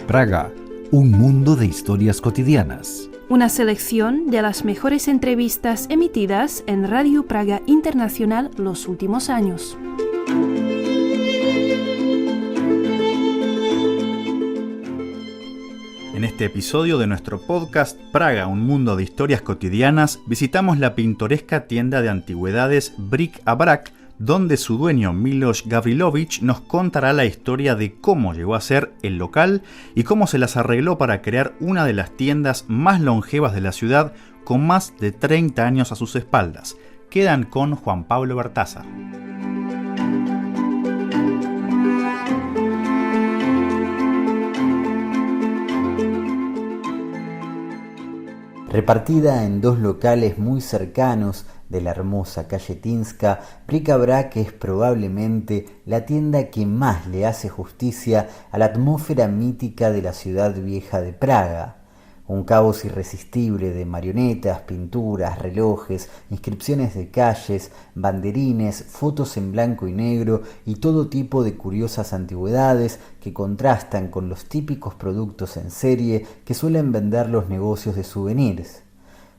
Praga, un mundo de historias cotidianas. Una selección de las mejores entrevistas emitidas en Radio Praga Internacional los últimos años. En este episodio de nuestro podcast Praga, un mundo de historias cotidianas, visitamos la pintoresca tienda de antigüedades Bric a Brac, donde su dueño Miloš Gavrilović nos contará la historia de cómo llegó a ser el local y cómo se las arregló para crear una de las tiendas más longevas de la ciudad con más de 30 años a sus espaldas. Quedan con Juan Pablo Bertaza. Repartida en dos locales muy cercanos de la hermosa calle Tinska, Bric a Brac es probablemente la tienda que más le hace justicia a la atmósfera mítica de la ciudad vieja de Praga. Un caos irresistible de marionetas, pinturas, relojes, inscripciones de calles, banderines, fotos en blanco y negro y todo tipo de curiosas antigüedades que contrastan con los típicos productos en serie que suelen vender los negocios de souvenirs.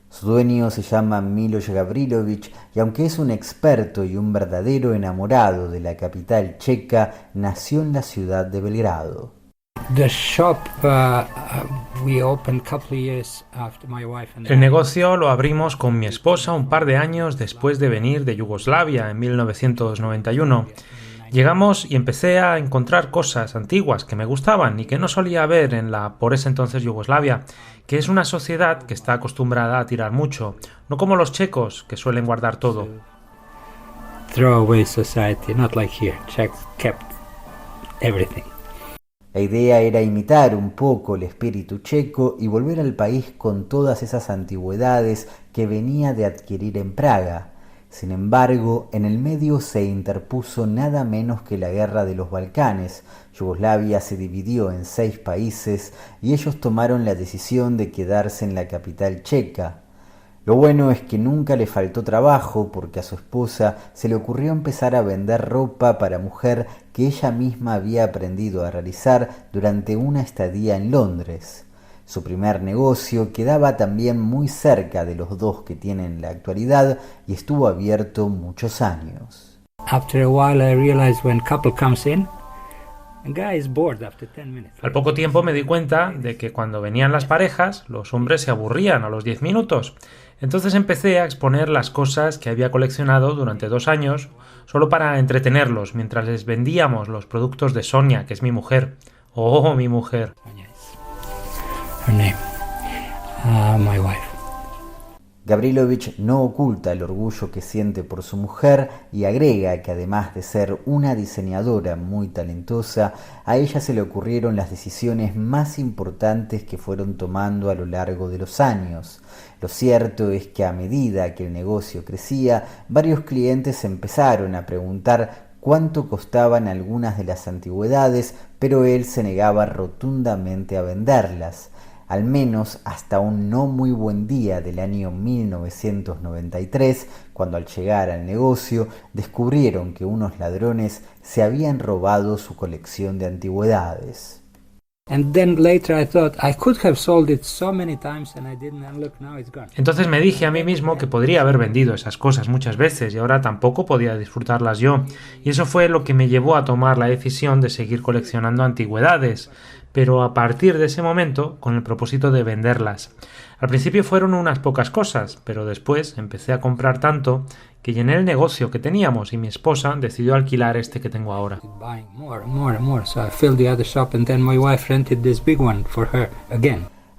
Su dueño se llama Miloš Gavrilović y aunque es un experto y un verdadero enamorado de la capital checa, nació en la ciudad de Belgrado. El negocio lo abrimos con mi esposa un par de años después de venir de Yugoslavia en 1991. Llegamos y empecé a encontrar cosas antiguas que me gustaban y que no solía ver en la por ese entonces Yugoslavia, que es una sociedad que está acostumbrada a tirar mucho, no como los checos, que suelen guardar todo. Throwaway society, not like here. Czechs kept everything. La idea era imitar un poco el espíritu checo y volver al país con todas esas antigüedades que venía de adquirir en Praga. Sin embargo, en el medio se interpuso nada menos que la guerra de los Balcanes. Yugoslavia se dividió en 6 países y ellos tomaron la decisión de quedarse en la capital checa. Lo bueno es que nunca le faltó trabajo porque a su esposa se le ocurrió empezar a vender ropa para mujer que ella misma había aprendido a realizar durante una estadía en Londres. Su primer negocio quedaba también muy cerca de los dos que tiene en la actualidad y estuvo abierto muchos años. Al poco tiempo me di cuenta de que cuando venían las parejas, los hombres se aburrían a los 10 minutos. Entonces empecé a exponer las cosas que había coleccionado durante 2 años, solo para entretenerlos, mientras les vendíamos los productos de Sonia, que es mi mujer. ¡Oh, mi mujer! Her name, my wife. Gavrilović no oculta el orgullo que siente por su mujer y agrega que además de ser una diseñadora muy talentosa, a ella se le ocurrieron las decisiones más importantes que fueron tomando a lo largo de los años. Lo cierto es que a medida que el negocio crecía, varios clientes empezaron a preguntar cuánto costaban algunas de las antigüedades, pero él se negaba rotundamente a venderlas. Al menos hasta un no muy buen día del año 1993, cuando al llegar al negocio descubrieron que unos ladrones se habían robado su colección de antigüedades. Entonces me dije a mí mismo que podría haber vendido esas cosas muchas veces y ahora tampoco podía disfrutarlas yo. Y eso fue lo que me llevó a tomar la decisión de seguir coleccionando antigüedades, pero a partir de ese momento con el propósito de venderlas. Al principio fueron unas pocas cosas, pero después empecé a comprar tanto que llené el negocio que teníamos y mi esposa decidió alquilar este que tengo ahora.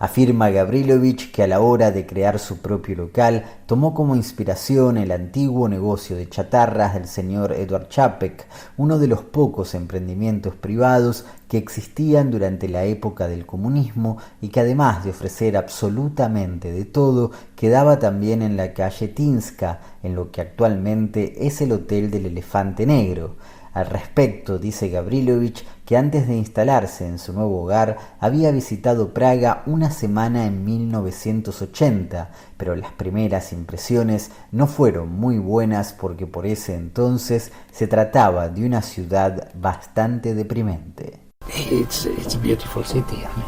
Afirma Gavrilović que a la hora de crear su propio local tomó como inspiración el antiguo negocio de chatarras del señor Eduard Čapek, uno de los pocos emprendimientos privados que existían durante la época del comunismo y que además de ofrecer absolutamente de todo, quedaba también en la calle Tinska, en lo que actualmente es el Hotel del Elefante Negro. Al respecto, dice Gavrilović que antes de instalarse en su nuevo hogar había visitado Praga una semana en 1980, pero las primeras impresiones no fueron muy buenas porque por ese entonces se trataba de una ciudad bastante deprimente. It's a beautiful city. I mean,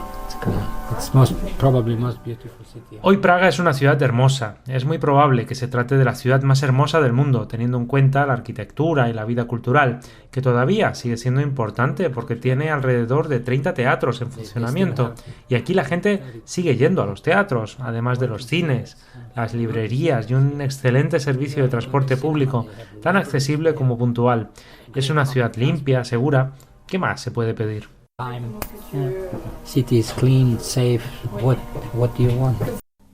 it's probably most beautiful city. Hoy Praga es una ciudad hermosa. Es muy probable que se trate de la ciudad más hermosa del mundo, teniendo en cuenta la arquitectura y la vida cultural, que todavía sigue siendo importante porque tiene alrededor de 30 teatros en funcionamiento. Y aquí la gente sigue yendo a los teatros, además de los cines, las librerías y un excelente servicio de transporte público, tan accesible como puntual. Es una ciudad limpia, segura. ¿Qué más se puede pedir? City is clean, safe. What do you want?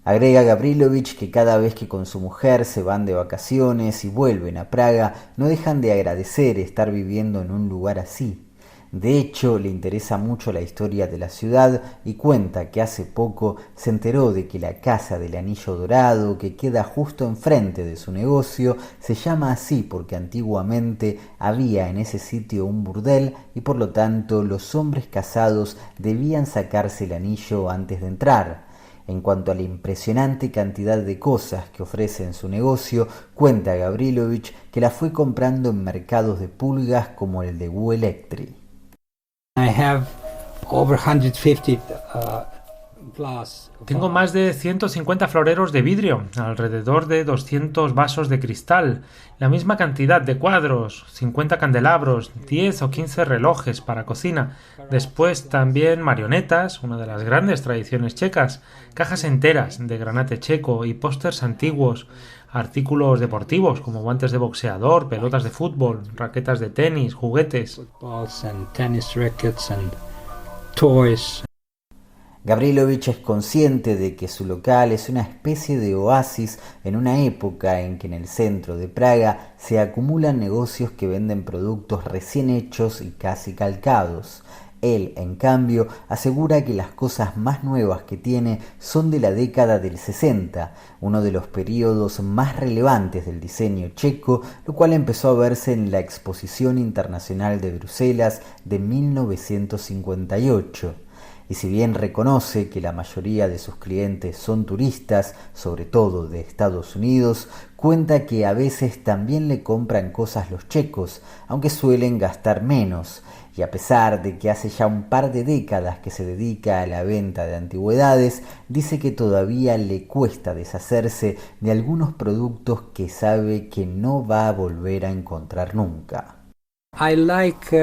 Agrega Gavrilovich que cada vez que con su mujer se van de vacaciones y vuelven a Praga, no dejan de agradecer estar viviendo en un lugar así. De hecho, le interesa mucho la historia de la ciudad y cuenta que hace poco se enteró de que la Casa del Anillo Dorado, que queda justo enfrente de su negocio, se llama así porque antiguamente había en ese sitio un burdel y por lo tanto los hombres casados debían sacarse el anillo antes de entrar. En cuanto a la impresionante cantidad de cosas que ofrece en su negocio, cuenta Gavrilovich que la fue comprando en mercados de pulgas como el de Uelektri. I have over 150 glass. Tengo más de 150 floreros de vidrio, alrededor de 200 vasos de cristal, la misma cantidad de cuadros, 50 candelabros, 10 o 15 relojes para cocina, después también marionetas, una de las grandes tradiciones checas, cajas enteras de granate checo y pósters antiguos, artículos deportivos como guantes de boxeador, pelotas de fútbol, raquetas de tenis, juguetes. Balls and tennis rackets and toys. Gavrilovich es consciente de que su local es una especie de oasis en una época en que en el centro de Praga se acumulan negocios que venden productos recién hechos y casi calcados. Él, en cambio, asegura que las cosas más nuevas que tiene son de la década del 60, uno de los periodos más relevantes del diseño checo, lo cual empezó a verse en la Exposición Internacional de Bruselas de 1958. Y si bien reconoce que la mayoría de sus clientes son turistas, sobre todo de Estados Unidos, cuenta que a veces también le compran cosas los checos, aunque suelen gastar menos. Y a pesar de que hace ya un par de décadas que se dedica a la venta de antigüedades, dice que todavía le cuesta deshacerse de algunos productos que sabe que no va a volver a encontrar nunca. I like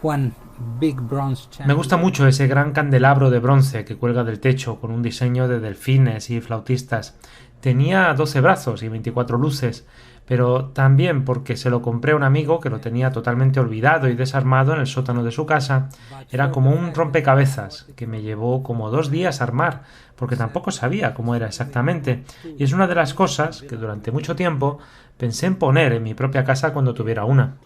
one big bronze chandelier. Me gusta mucho ese gran candelabro de bronce que cuelga del techo con un diseño de delfines y flautistas. Tenía 12 brazos y 24 luces, pero también porque se lo compré a un amigo que lo tenía totalmente olvidado y desarmado en el sótano de su casa. Era como un rompecabezas que me llevó como 2 días armar, porque tampoco sabía cómo era exactamente. Y es una de las cosas que durante mucho tiempo pensé en poner en mi propia casa cuando tuviera una.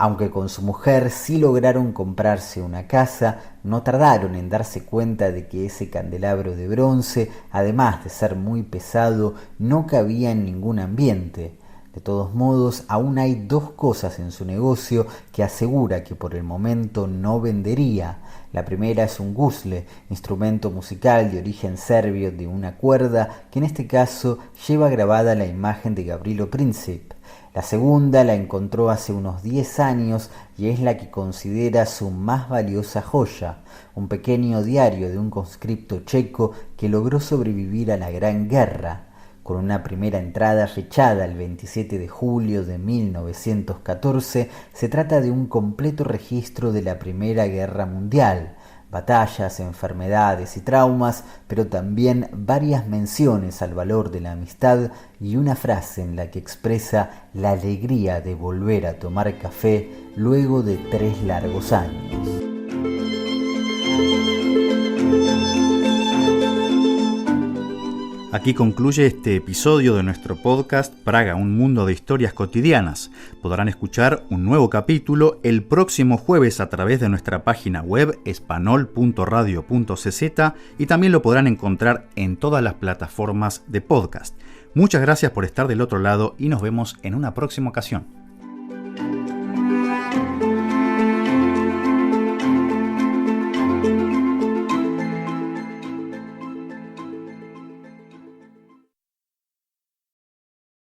Aunque con su mujer sí lograron comprarse una casa, no tardaron en darse cuenta de que ese candelabro de bronce, además de ser muy pesado, no cabía en ningún ambiente. De todos modos, aún hay 2 cosas en su negocio que asegura que por el momento no vendería. La primera es un gusle, instrumento musical de origen serbio de una cuerda, que en este caso lleva grabada la imagen de Gavrilo Princip. La segunda la encontró hace unos 10 años y es la que considera su más valiosa joya, un pequeño diario de un conscripto checo que logró sobrevivir a la Gran Guerra. Con una primera entrada fechada el 27 de julio de 1914, se trata de un completo registro de la Primera Guerra Mundial, batallas, enfermedades y traumas, pero también varias menciones al valor de la amistad y una frase en la que expresa la alegría de volver a tomar café luego de 3 largos años. Aquí concluye este episodio de nuestro podcast Praga, un mundo de historias cotidianas. Podrán escuchar un nuevo capítulo el próximo jueves a través de nuestra página web espanol.radio.cz y también lo podrán encontrar en todas las plataformas de podcast. Muchas gracias por estar del otro lado y nos vemos en una próxima ocasión.